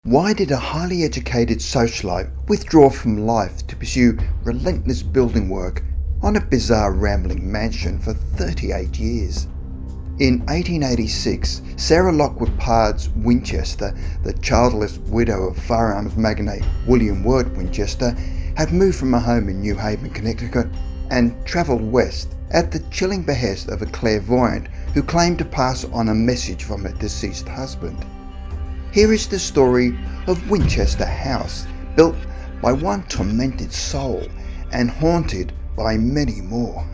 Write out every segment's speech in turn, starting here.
Why did a highly educated socialite withdraw from life to pursue relentless building work on a bizarre rambling mansion for 38 years? In 1886, Sarah Lockwood Pardee Winchester, the childless widow of firearms magnate William Wirt Winchester, had moved from a home in New Haven, Connecticut, and travelled west at the chilling behest of a clairvoyant who claimed to pass on a message from her deceased husband. Here is the story of Winchester House, built by one tormented soul and haunted by many more.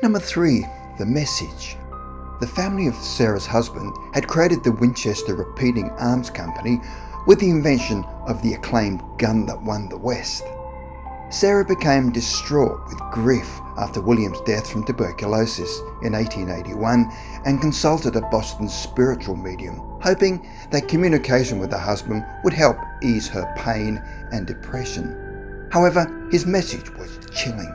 Number 3. The Message. The family of Sarah's husband had created the Winchester Repeating Arms Company with the invention of the acclaimed gun that won the West. Sarah became distraught with grief after William's death from tuberculosis in 1881 and consulted a Boston spiritual medium, hoping that communication with her husband would help ease her pain and depression. However, his message was chilling.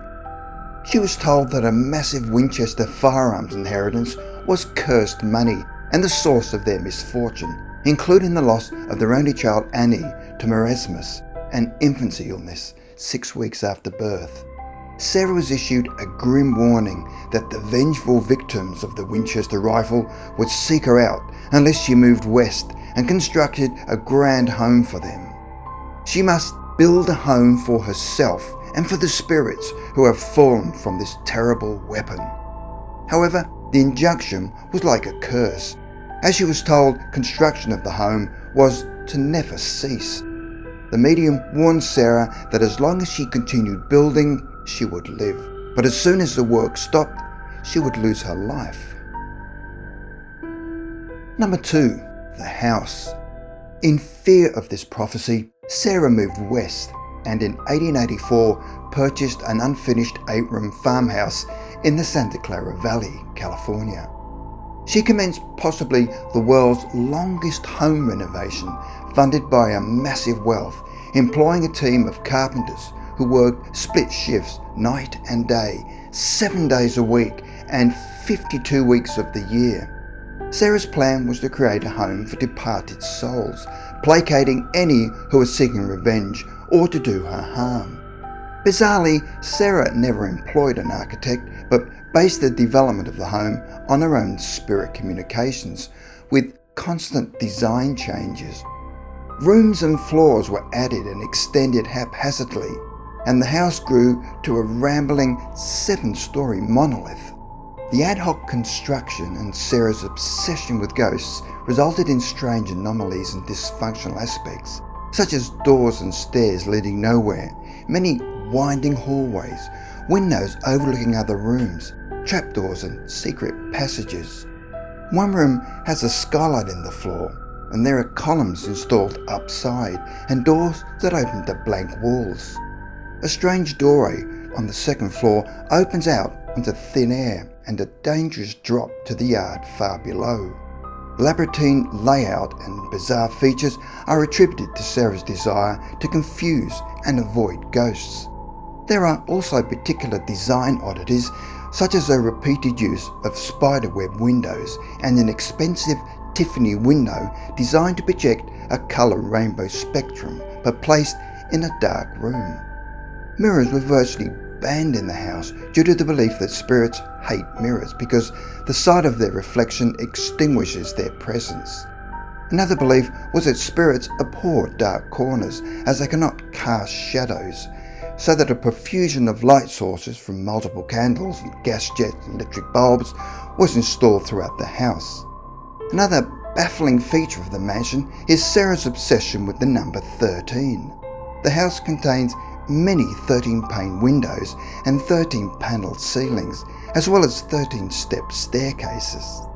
She was told that a massive Winchester firearms inheritance was cursed money and the source of their misfortune, including the loss of their only child Annie to marasmus, an infancy illness 6 weeks after birth. Sarah was issued a grim warning that the vengeful victims of the Winchester rifle would seek her out unless she moved west and constructed a grand home for them. She must build a home for herself and for the spirits who have fallen from this terrible weapon. However, the injunction was like a curse, as she was told construction of the home was to never cease. The medium warned Sarah that as long as she continued building, she would live, but as soon as the work stopped, she would lose her life. Number 2. The House. In fear of this prophecy, Sarah moved west and in 1884 purchased an unfinished 8-room farmhouse in the Santa Clara Valley, California. She commenced possibly the world's longest home renovation, funded by a massive wealth, employing a team of carpenters who worked split shifts night and day, 7 days a week and 52 weeks of the year. Sarah's plan was to create a home for departed souls, placating any who were seeking revenge or to do her harm. Bizarrely, Sarah never employed an architect, but based the development of the home on her own spirit communications, with constant design changes. Rooms and floors were added and extended haphazardly, and the house grew to a rambling 7-story monolith. The ad hoc construction and Sarah's obsession with ghosts resulted in strange anomalies and dysfunctional aspects, such as doors and stairs leading nowhere, many winding hallways, windows overlooking other rooms, trapdoors and secret passages. One room has a skylight in the floor, and there are columns installed upside and doors that open to blank walls. A strange doorway on the 2nd floor opens out into thin air and a dangerous drop to the yard far below. Labyrinthine layout and bizarre features are attributed to Sarah's desire to confuse and avoid ghosts. There are also particular design oddities, such as a repeated use of spiderweb windows and an expensive Tiffany window designed to project a colour rainbow spectrum but placed in a dark room. Mirrors were virtually banned in the house due to the belief that spirits hate mirrors because the sight of their reflection extinguishes their presence. Another belief was that spirits abhor dark corners as they cannot cast shadows, so that a profusion of light sources from multiple candles and gas jets and electric bulbs was installed throughout the house. Another baffling feature of the mansion is Sarah's obsession with the number 13. The house contains many 13-pane windows and 13-panelled ceilings, as well as 13-step staircases.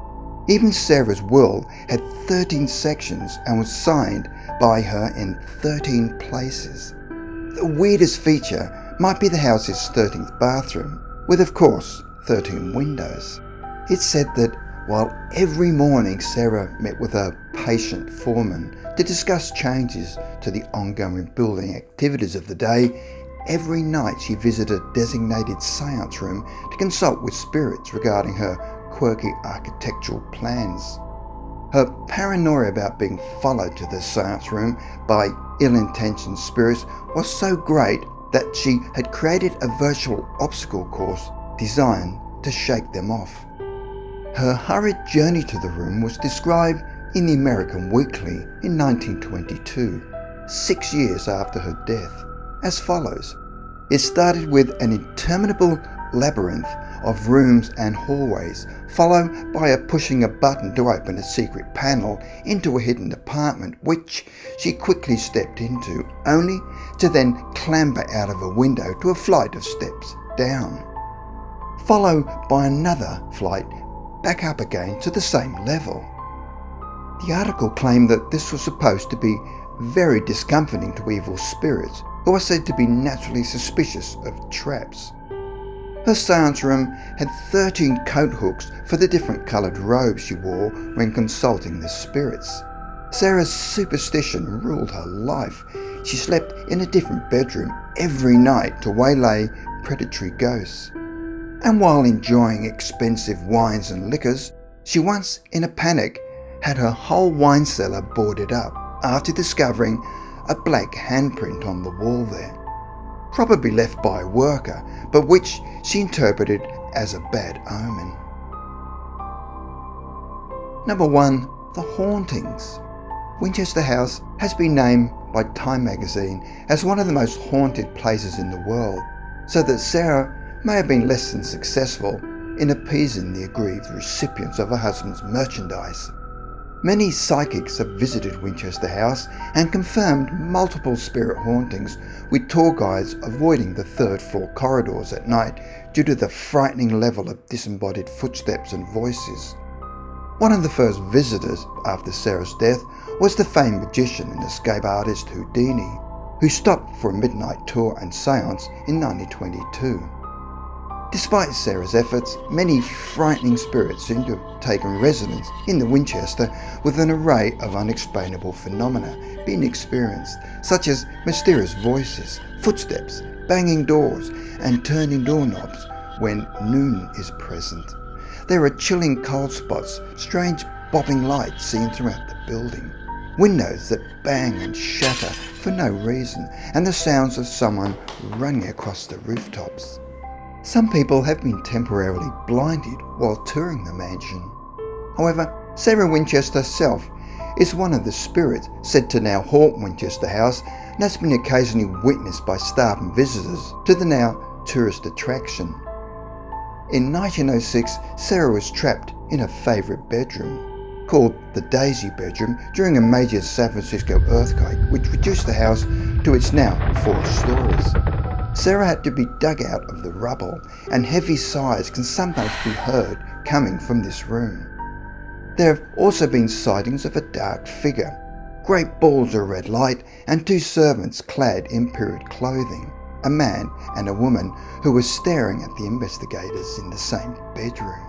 Even Sarah's will had 13 sections and was signed by her in 13 places. The weirdest feature might be the house's 13th bathroom, with of course 13 windows. It's said that while every morning Sarah met with a patient foreman to discuss changes to the ongoing building activities of the day, every night she visited a designated seance room to consult with spirits regarding her quirky architectural plans. Her paranoia about being followed to the seance room by ill-intentioned spirits was so great that she had created a virtual obstacle course designed to shake them off. Her hurried journey to the room was described in the American Weekly in 1922, 6 years after her death, as follows. It started with an interminable labyrinth of rooms and hallways, followed by her pushing a button to open a secret panel into a hidden apartment, which she quickly stepped into, only to then clamber out of a window to a flight of steps down, followed by another flight back up again to the same level. The article claimed that this was supposed to be very discomforting to evil spirits who are said to be naturally suspicious of traps. Her seance room had 13 coat hooks for the different coloured robes she wore when consulting the spirits. Sarah's superstition ruled her life. She slept in a different bedroom every night to waylay predatory ghosts. And while enjoying expensive wines and liquors, she once, in a panic, had her whole wine cellar boarded up after discovering a black handprint on the wall there, probably left by a worker, but which she interpreted as a bad omen. Number 1. The Hauntings. Winchester House has been named by Time magazine as one of the most haunted places in the world, so that Sarah may have been less than successful in appeasing the aggrieved recipients of her husband's merchandise. Many psychics have visited Winchester House and confirmed multiple spirit hauntings, with tour guides avoiding the third-floor corridors at night due to the frightening level of disembodied footsteps and voices. One of the first visitors after Sarah's death was the famed magician and escape artist Houdini, who stopped for a midnight tour and seance in 1922. Despite Sarah's efforts, many frightening spirits seem to have taken residence in the Winchester, with an array of unexplainable phenomena being experienced, such as mysterious voices, footsteps, banging doors, and turning doorknobs when noon is present. There are chilling cold spots, strange bobbing lights seen throughout the building, windows that bang and shatter for no reason, and the sounds of someone running across the rooftops. Some people have been temporarily blinded while touring the mansion. However, Sarah Winchester herself is one of the spirits said to now haunt Winchester House, and has been occasionally witnessed by staff and visitors to the now tourist attraction. In 1906, Sarah was trapped in her favourite bedroom, called the Daisy Bedroom, during a major San Francisco earthquake which reduced the house to its now 4 stories. Sarah had to be dug out of the rubble, and heavy sighs can sometimes be heard coming from this room. There have also been sightings of a dark figure, great balls of red light, and 2 servants clad in period clothing, a man and a woman who were staring at the investigators in the same bedroom.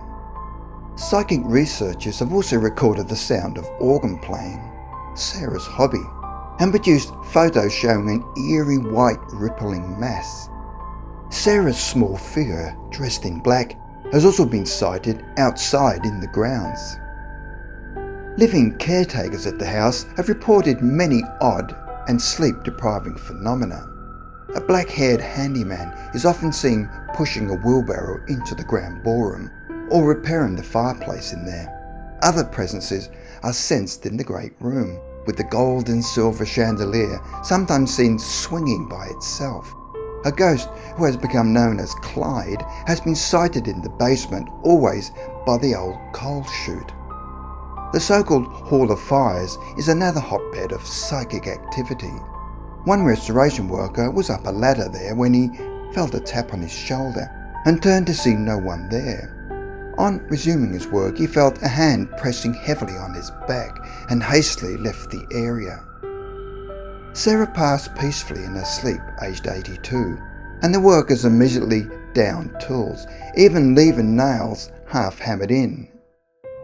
Psychic researchers have also recorded the sound of organ playing, Sarah's hobby, and produced photos showing an eerie white rippling mass. Sarah's small figure, dressed in black, has also been sighted outside in the grounds. Living caretakers at the house have reported many odd and sleep-depriving phenomena. A black-haired handyman is often seen pushing a wheelbarrow into the grand ballroom or repairing the fireplace in there. Other presences are sensed in the great room, with the gold and silver chandelier sometimes seen swinging by itself. A ghost who has become known as Clyde has been sighted in the basement, always by the old coal chute. The so-called Hall of Fires is another hotbed of psychic activity. One restoration worker was up a ladder there when he felt a tap on his shoulder and turned to see no one there. On resuming his work, he felt a hand pressing heavily on his back and hastily left the area. Sarah passed peacefully in her sleep, aged 82, and the workers immediately downed tools, even leaving nails half hammered in.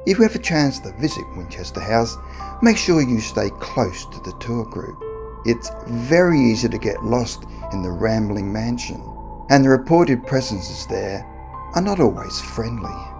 If you have a chance to visit Winchester House, make sure you stay close to the tour group. It's very easy to get lost in the rambling mansion, and the reported presences there are not always friendly.